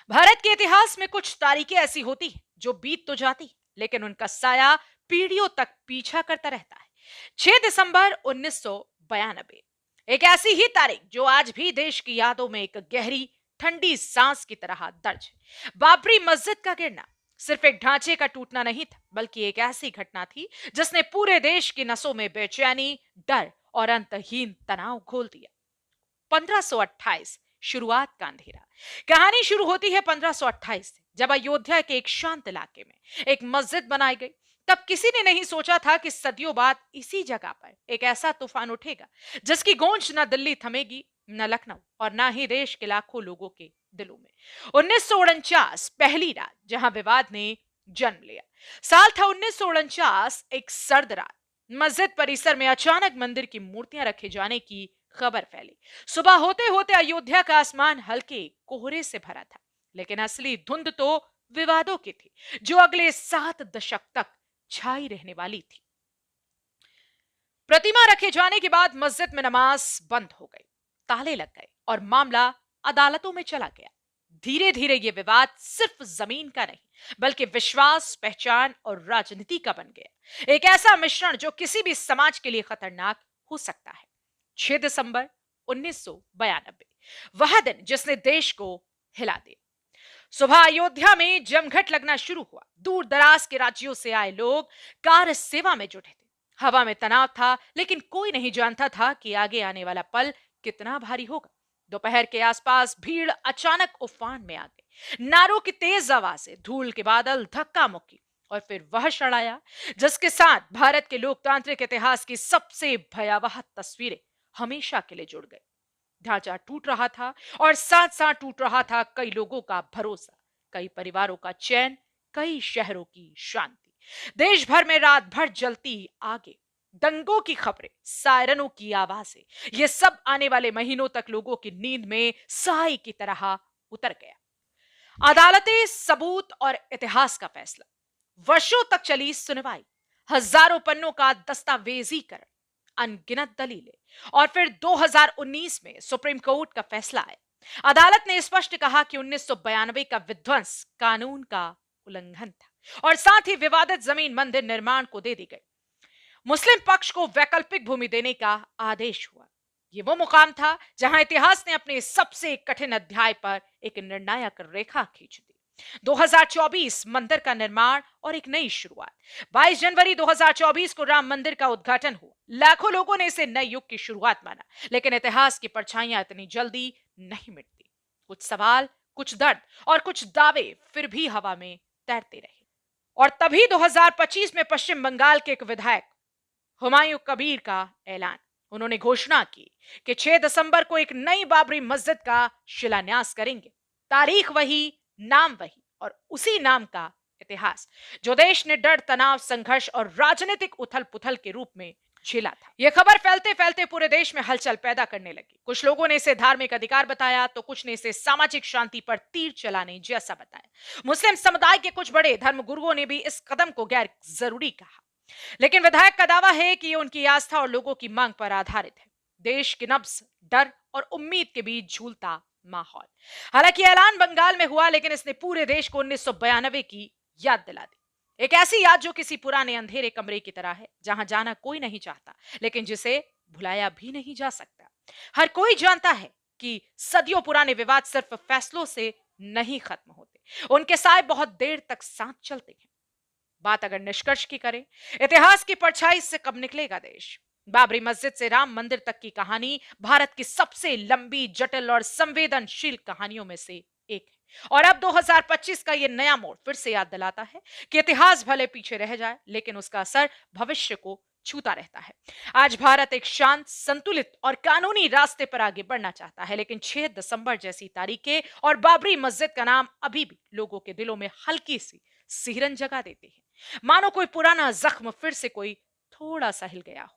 भारत के इतिहास में कुछ तारीखें ऐसी होती हैं जो बीत तो जाती है, लेकिन उनका साया पीढ़ियों तक पीछा करता रहता है। 6 दिसंबर 1992 एक ऐसी ही तारीख जो आज भी देश की यादों में एक गहरी ठंडी सांस की तरह दर्ज है। बाबरी मस्जिद का गिरना सिर्फ एक ढांचे का टूटना नहीं था, बल्कि एक ऐसी घटना थी जिसने पूरे देश की नसों में बेचैनी, डर और अंतहीन तनाव घोल दिया। 1528 शुरुआत का अंधेरा। कहानी शुरू होती है 1528 से, जब अयोध्या के एक शांत इलाके में एक मस्जिद बनाई गई। तब किसी ने नहीं सोचा था कि सदियों बाद इसी जगह पर एक ऐसा तूफान उठेगा जिसकी गूंज न दिल्ली थमेगी, न लखनऊ और न ही देश के लाखों लोगों के दिलों में। 1949 पहली रात जहां विवाद ने जन्म लिया। साल था 1949, एक सर्द रात। मस्जिद परिसर में अचानक मंदिर की मूर्तियां रखे जाने की खबर फैली। सुबह होते होते अयोध्या का आसमान हल्के कोहरे से भरा था, लेकिन असली धुंध तो विवादों की थी, जो अगले 7 दशक तक छाई रहने वाली थी। प्रतिमा रखे जाने के बाद मस्जिद में नमाज बंद हो गई, ताले लग गए और मामला अदालतों में चला गया। धीरे धीरे यह विवाद सिर्फ जमीन का नहीं, बल्कि विश्वास, पहचान और राजनीति का बन गया। एक ऐसा मिश्रण जो किसी भी समाज के लिए खतरनाक हो सकता है। 6 दिसंबर 1992 वह दिन जिसने देश को हिला दिया। सुबह अयोध्या में जमघट लगना शुरू हुआ। दूर दराज के राज्यों से आए लोग कार सेवा में जुटे थे। हवा में तनाव था, लेकिन कोई नहीं जानता था कि आगे आने वाला पल कितना भारी होगा। दोपहर के आसपास भीड़ अचानक उफान में आ गई। नारों की तेज आवाजें, धूल के बादल, धक्का मुक्की और फिर वह क्षण आया जिसके साथ भारत के लोकतांत्रिक इतिहास की सबसे भयावह तस्वीरें हमेशा के लिए जुड़ गई। ढांचा टूट रहा था और साथ साथ टूट रहा था कई लोगों का भरोसा, कई परिवारों का चैन, कई शहरों की शांति। देश भर में रात भर जलती आगे, दंगों की खबरें, सायरनों की आवाजें, ये सब आने वाले महीनों तक लोगों की नींद में साई की तरह उतर गया। अदालतें, सबूत और इतिहास का फैसला। वर्षों तक चली सुनवाई, हजारों पन्नों का दस्तावेजीकरण, अनगिनत दलीलें और फिर 2019 में सुप्रीम कोर्ट का फैसला आया। अदालत ने स्पष्ट कहा कि 1992 का विध्वंस कानून का उल्लंघन था और साथ ही विवादित जमीन मंदिर निर्माण को दे दी गई। मुस्लिम पक्ष को वैकल्पिक भूमि देने का आदेश हुआ। यह वो मुकाम था जहां इतिहास ने अपने सबसे कठिन अध्याय पर एक निर्णायक रेखा खींच दी। 2024 मंदिर का निर्माण और एक नई शुरुआत। 22 जनवरी 2024 को राम मंदिर का उद्घाटन हुआ। लाखों लोगों ने इसे नए युग की शुरुआत माना, लेकिन इतिहास की परछाइयां इतनी जल्दी नहीं मिटती। कुछ सवाल, कुछ दर्द और कुछ दावे फिर भी हवा में तैरते रहे। और तभी 2025 में पश्चिम बंगाल के एक विधायक हुमायूं कबीर का ऐलान। उन्होंने घोषणा की कि 6 दिसंबर को एक नई बाबरी मस्जिद का शिलान्यास करेंगे। तारीख वही, नाम वही और उसी नाम का इतिहास जो देश ने डर, तनाव, संघर्ष और राजनीतिक उथल-पुथल के रूप में झेला था। यह खबर फैलते फैलते पूरे देश में हलचल पैदा करने लगी। कुछ लोगों ने इसे धार्मिक अधिकार बताया, तो कुछ ने इसे सामाजिक शांति पर तीर चलाने जैसा बताया। मुस्लिम समुदाय के कुछ बड़े धर्मगुरुओं ने भी इस कदम को गैर जरूरी कहा, लेकिन विधायक का दावा है कि ये उनकी आस्था और लोगों की मांग पर आधारित है। देश की नब्ज, डर और उम्मीद के बीच झूलता माहौल। हालांकि ऐलान बंगाल में हुआ, लेकिन इसने पूरे देश को 1992 की याद दिला दी। एक ऐसी याद जो किसी पुराने अंधेरे कमरे की तरह है, जहां जाना कोई नहीं चाहता, लेकिन जिसे भुलाया भी नहीं जा सकता। हर कोई जानता है कि सदियों पुराने विवाद सिर्फ फैसलों से नहीं खत्म होते, उनके साए बहुत देर तक साथ चलते हैं। बात अगर निष्कर्ष की करें, इतिहास की परछाई से कब निकलेगा देश? बाबरी मस्जिद से राम मंदिर तक की कहानी भारत की सबसे लंबी, जटिल और संवेदनशील कहानियों में से एक है। और अब 2025 का यह नया मोड़ फिर से याद दिलाता है कि इतिहास भले पीछे रह जाए, लेकिन उसका असर भविष्य को छूता रहता है। आज भारत एक शांत, संतुलित और कानूनी रास्ते पर आगे बढ़ना चाहता है, लेकिन 6 दिसंबर जैसी तारीखें और बाबरी मस्जिद का नाम अभी भी लोगों के दिलों में हल्की सी सिहरन जगा देते हैं, मानो कोई पुराना जख्म फिर से कोई थोड़ा सा हिल गया हो।